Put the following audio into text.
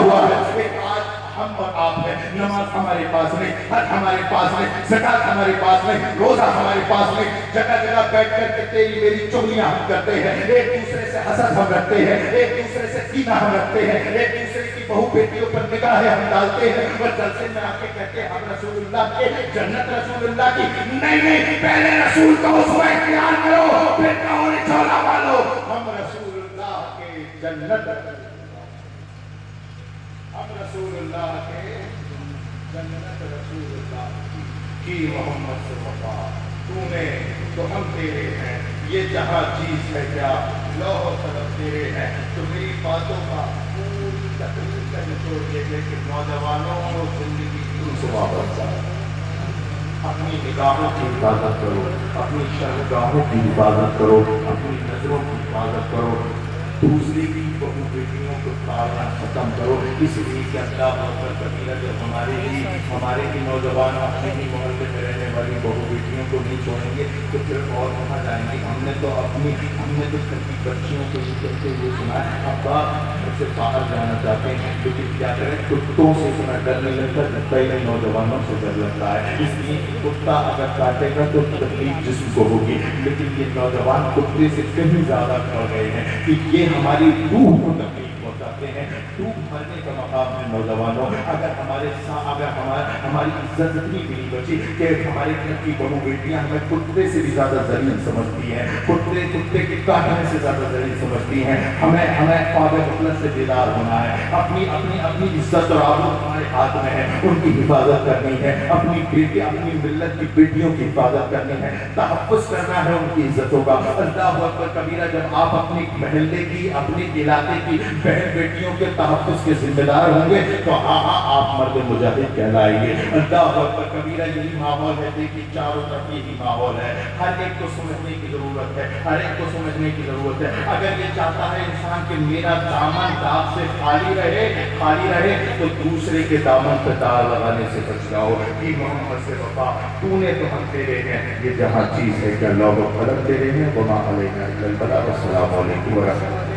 ہوا ہے کہ آج ہم اور آپ ہیں، نماز ہمارے پاس نہیں، حج ہمارے پاس نہیں، زکات ہمارے پاس نہیں، روزہ ہمارے پاس نہیں، جگہ جگہ بیٹھ کر کے تیری میری چغلیاں ہم کرتے ہیں، ایک دوسرے سے حسد ہم رکھتے ہیں، ایک دوسرے سے کینہ ہم رکھتے ہیں، ایک دوسرے کی بہو بیٹیوں پر نگاہیں ہم ڈالتے ہیں، اور جلسے میں آ کے کہتے ہیں ہم رسول اللہ کے، جنت رسول اللہ کی، نہیں پہلے رسول کا اسوہ اختیار کرو پھر کہو جھولا والو، ہم رسول اللہ کے جنت، ہم رسول اللہ کے جنت، رسول اللہ کی محمد سے وفا، تو نے تو ہم تیرے ہیں، یہ جہاں چیز ہے کیا لوح و قلم تیرے ہیں، تو میری باتوں کا پوری تقریر کا نچوڑ یہ ہے کہ نوجوانوں کو زندگی کی سے واپس جائے، اپنی نگاہوں کی حفاظت کرو، اپنی شرمگاہوں کی حفاظت کرو، اپنی نظروں کی حفاظت کرو، دوسری کی بہو بیٹیوں کو تارنا ختم کرو، اس لیے کہ اللہ اکبر کبیرہ جب ہمارے ہی نوجوان اپنے ہی محلے میں رہنے والی بہو بیٹیوں کو نہیں چھوڑیں گے تو پھر اور کہاں جائیں گے؟ ہم نے تو چھوٹی بچیوں کو یہ کہتے ہوئے سنا ہے ابا گھر سے باہر جانا چاہتے ہیں لیکن کیا کریں کتوں سے اتنا ڈر نہیں لگتا جتنا ہی نوجوانوں سے ڈر لگتا ہے، اس لیے کتا اگر کاٹے گا تو تکلیف جسم کو ہوگی، لیکن یہ نوجوان کتے سے کہیں زیادہ ڈر گئے ہیں کہ یہ ہماری روح کو تکلیف پہنچاتے ہیں، ڈوب مرنے کا مقام ہے نوجوانوں، اگر ہماری عزت اتنی بھی نہیں بچی کہ ہمارے گھر کی بہو بیٹیاں ہمیں کتے سے بھی زیادہ ذلیل سمجھتی ہیں، کتے کے کاٹنے سے زیادہ ذلیل سمجھتی ہیں، ہمیں خواب غفلت سے بیدار ہونا ہے، اپنی عزت اور آبرو ہمارے ہاتھ میں ہے، ان کی حفاظت کرنی ہے، اپنی ملت کی بیٹیوں کی حفاظت کرنی ہے، تحفظ کرنا ہے ان کی عزتوں کا۔ اللہ اکبر کبیرہ، جب آپ اپنی محلے کی اپنے علاقے کی بہن بیٹیوں کے تحفظ کے ذمہ دار ہوں گے تو آپ مرد مجاہد کہلائیں گے۔ اللہ اکبر کبیرہ، یہی ماحول ہے، دیکھیے چاروں طرف یہی ماحول ہے، ہر ایک کو سمجھنے کی ضرورت ہے، ہر ایک کو سمجھنے کی ضرورت ہے، اگر یہ چاہتا ہے انسان کہ میرا دامن داغ سے خالی رہے تو دوسرے کے دامن پہ داغ لگانے سے بچ جاؤ، کہ محمد سے وفا، تو نے تو ہم تیرے ہیں، یہ جہاں چیز ہے کیا لوح و قلم تیرے ہیں، وما علینا الا البلاغ، السلام علیکم ورحمۃ اللہ۔